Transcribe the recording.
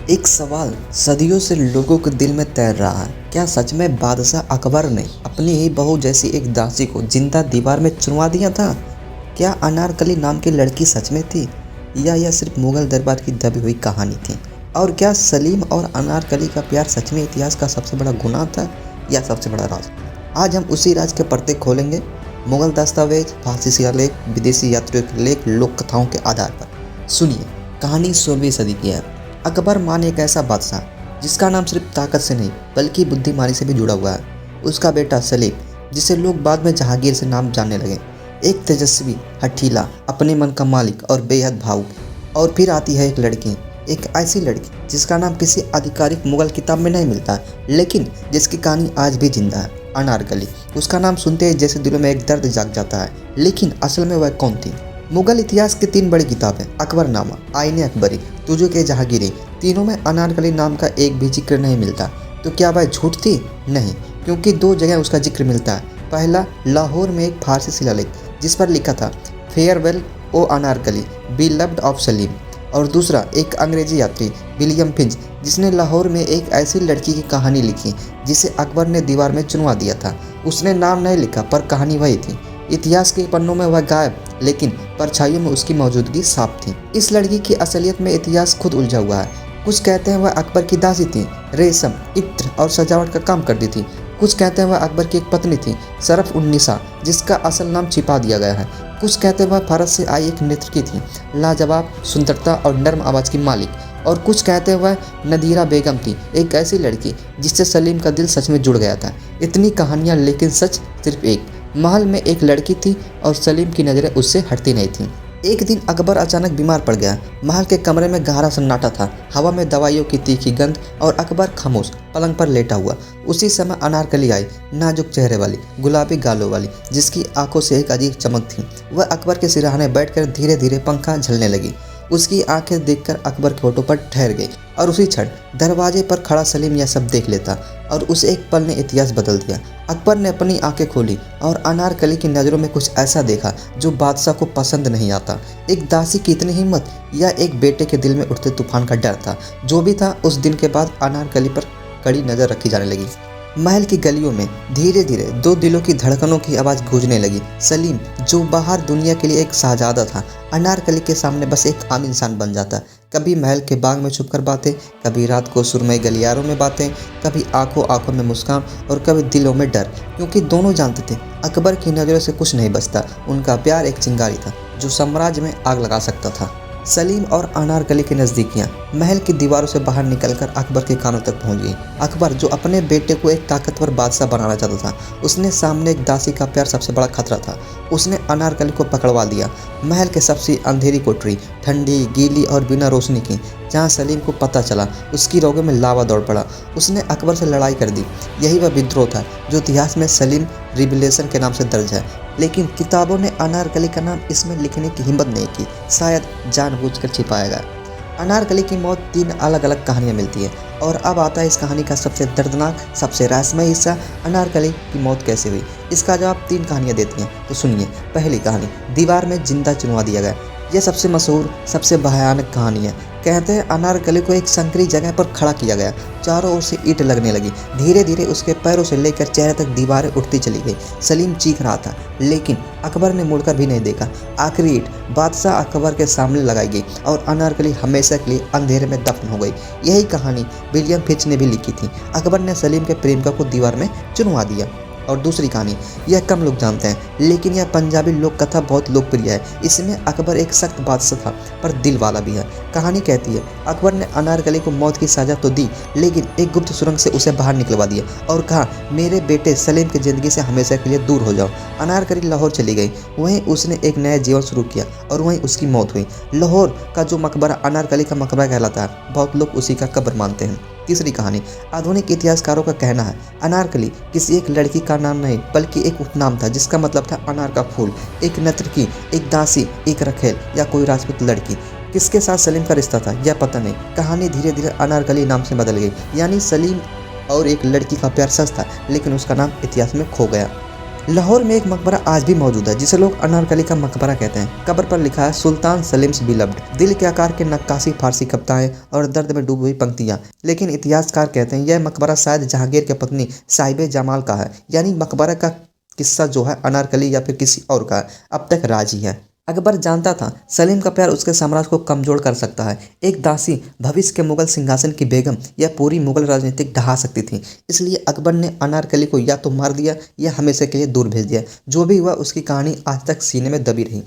एक सवाल सदियों से लोगों के दिल में तैर रहा है, क्या सच में बादशाह अकबर ने अपनी ही बहू जैसी एक दासी को जिंदा दीवार में चुनवा दिया था? क्या अनारकली नाम की लड़की सच में थी या यह सिर्फ मुगल दरबार की दबी हुई कहानी थी? और क्या सलीम और अनारकली का प्यार सच में इतिहास का सबसे बड़ा गुनाह था या सबसे बड़ा राज? आज हम उसी राज के पर्दे खोलेंगे। मुगल दस्तावेज, फारसी शिलालेख, विदेशी यात्रियों के लेख, लोक कथाओं के आधार पर। सुनिए, कहानी 16वीं सदी की है। अकबर मान एक ऐसा बादशाह जिसका नाम सिर्फ ताकत से नहीं बल्कि बुद्धिमानी से भी जुड़ा हुआ है। उसका बेटा सलीम, जिसे लोग बाद में जहांगीर से नाम जानने लगे, एक तेजस्वी, हठीला, अपने मन का मालिक और बेहद भावुक। और फिर आती है एक लड़की, एक ऐसी लड़की जिसका नाम किसी आधिकारिक मुगल किताब में नहीं मिलता, लेकिन जिसकी कहानी आज भी जिंदा है, अनारकली। उसका नाम सुनते ही जैसे दिलों में एक दर्द जाग जाता है, लेकिन असल में वह कौन थी? मुगल इतिहास की 3 बड़ी किताबें, अकबरनामा, आईने अकबरी, तुजो के जहांगीरी, तीनों में अनारकली नाम का एक भी जिक्र नहीं मिलता। तो क्या वह झूठ थी? नहीं, क्योंकि 2 जगह उसका जिक्र मिलता है। पहला, लाहौर में एक फारसी शिलालेख जिस पर लिखा था, farewell O Anarkali, beloved of Salim. और दूसरा, एक अंग्रेजी यात्री, विलियम फिंच, जिसने लाहौर में एक ऐसी लड़की की कहानी लिखी जिसे अकबर ने दीवार में चुनवा दिया था। उसने नाम नहीं लिखा, पर कहानी वही थी। इतिहास के पन्नों में वह गायब, लेकिन परछाइयों में उसकी मौजूदगी साफ थी। इस लड़की की असलियत में इतिहास खुद उलझा हुआ है। कुछ कहते हैं वह अकबर की दासी थी, रेशम, इत्र और सजावट का काम करती थी। कुछ कहते हैं वह अकबर की एक पत्नी थी, शरफ उन्निसा, जिसका असल नाम छिपा दिया गया है। कुछ कहते हैं वह भारत से आई एक नर्तकी थी, लाजवाब सुंदरता और नर्म आवाज़ की मालिक। और कुछ कहते हैं वह नदीरा बेगम थी, एक ऐसी लड़की जिससे सलीम का दिल सच में जुड़ गया था। इतनी कहानियाँ, लेकिन सच सिर्फ एक। महल में एक लड़की थी और सलीम की नज़रें उससे हटती नहीं थीं। एक दिन अकबर अचानक बीमार पड़ गया। महल के कमरे में गहरा सन्नाटा था, हवा में दवाइयों की तीखी गंध, और अकबर खामोश पलंग पर लेटा हुआ। उसी समय अनारकली आई, नाजुक चेहरे वाली, गुलाबी गालों वाली, जिसकी आंखों से एक अजीब चमक थी। वह अकबर के सिरहाने बैठकर धीरे धीरे पंखा झलने लगी। उसकी आंखें देखकर अकबर के होठों पर ठहर गई, और उसी क्षण दरवाजे पर खड़ा सलीम यह सब देख लेता, और उस एक पल ने इतिहास बदल दिया। अकबर ने अपनी आंखें खोली और अनारकली की नज़रों में कुछ ऐसा देखा जो बादशाह को पसंद नहीं आता। एक दासी की इतनी हिम्मत, या एक बेटे के दिल में उठते तूफान का डर था? जो भी था, उस दिन के बाद अनारकली पर कड़ी नज़र रखी जाने लगी। महल की गलियों में धीरे धीरे 2 दिलों की धड़कनों की आवाज़ गूंजने लगी। सलीम, जो बाहर दुनिया के लिए एक शहजादा था, अनारकली के सामने बस एक आम इंसान बन जाता। कभी महल के बाग में छुपकर बातें, कभी रात को सुरमई गलियारों में बातें, कभी आंखों आंखों में मुस्कान, और कभी दिलों में डर, क्योंकि दोनों जानते थे अकबर की नज़रों से कुछ नहीं बचता। उनका प्यार एक चिंगारी था जो साम्राज्य में आग लगा सकता था। सलीम और अनारकली की नज़दीकियाँ महल की दीवारों से बाहर निकलकर अकबर के कानों तक पहुंच गई। अकबर, जो अपने बेटे को एक ताकतवर बादशाह बनाना चाहता था, उसने सामने एक दासी का प्यार सबसे बड़ा खतरा था। उसने अनारकली को पकड़वा दिया। महल के सबसे अंधेरी कोठरी, ठंडी, गीली और बिना रोशनी की, जहाँ सलीम को पता चला, उसकी रगों में लावा दौड़ पड़ा। उसने अकबर से लड़ाई कर दी। यही वह विद्रोह था जो इतिहास में सलीम रिबेलियन के नाम से दर्ज है। लेकिन किताबों ने अनारकली का नाम इसमें लिखने की हिम्मत नहीं की, शायद जानबूझकर छिपाया गया। अनारकली की मौत 3 अलग अलग कहानियाँ मिलती है, और अब आता है इस कहानी का सबसे दर्दनाक, सबसे रहस्यमय हिस्सा, अनारकली की मौत कैसे हुई। इसका जवाब 3 कहानियाँ देती हैं। तो सुनिए, पहली कहानी, दीवार में जिंदा चुनवा दिया गया। यह सबसे मशहूर, सबसे भयानक कहानी है। कहते हैं अनारकली को एक संकरी जगह पर खड़ा किया गया। चारों ओर से ईंट लगने लगी। धीरे धीरे उसके पैरों से लेकर चेहरे तक दीवारें उठती चली गई। सलीम चीख रहा था, लेकिन अकबर ने मुड़कर भी नहीं देखा। आखिरी ईंट बादशाह अकबर के सामने लगाई गई, और अनारकली हमेशा के लिए अंधेरे में दफन हो गई। यही कहानी विलियम फिंच ने भी लिखी थी। अकबर ने सलीम के प्रेमिका को दीवार में चुनवा दिया। और दूसरी कहानी, यह कम लोग जानते हैं, लेकिन यह पंजाबी लोक कथा बहुत लोकप्रिय है। इसमें अकबर एक सख्त बादशाह था, पर दिल वाला भी है। कहानी कहती है, अकबर ने अनारकली को मौत की सजा तो दी, लेकिन एक गुप्त सुरंग से उसे बाहर निकलवा दिया और कहा, मेरे बेटे सलीम की ज़िंदगी से हमेशा के लिए दूर हो जाओ। अनारकली लाहौर चली गई। वहीं उसने एक नया जीवन शुरू किया, और वहीं उसकी मौत हुई। लाहौर का जो मकबरा अनारकली का मकबरा कहलाता है, बहुत लोग उसी का कब्र मानते हैं। तीसरी कहानी, आधुनिक इतिहासकारों का कहना है, अनारकली किसी एक लड़की का नाम नहीं, बल्कि एक उपनाम था, जिसका मतलब था अनार का फूल। एक नर्तकी, एक दासी, एक रखेल, या कोई राजपूत लड़की। किसके साथ सलीम का रिश्ता था, यह पता नहीं। कहानी धीरे धीरे अनारकली नाम से बदल गई, यानी सलीम और एक लड़की का प्यार सच था, लेकिन उसका नाम इतिहास में खो गया। लाहौर में एक मकबरा आज भी मौजूद है जिसे लोग अनारकली का मकबरा कहते हैं। कब्र पर लिखा है सुल्तान सलीम्स बिलव्ड। दिल के आकार के नक्काशी, फारसी कविताएं और दर्द में डूबी हुई पंक्तियां। लेकिन इतिहासकार कहते हैं यह मकबरा शायद जहांगीर की पत्नी साहिबे जमाल का है, यानी मकबरा का किस्सा जो है अनारकली या फिर किसी और का अब तक राजी है। अकबर जानता था सलीम का प्यार उसके साम्राज्य को कमजोर कर सकता है। एक दासी भविष्य के मुगल सिंहासन की बेगम या पूरी मुगल राजनीति ढहा सकती थी। इसलिए अकबर ने अनारकली को या तो मार दिया या हमेशा के लिए दूर भेज दिया। जो भी हुआ उसकी कहानी आज तक सीने में दबी रही।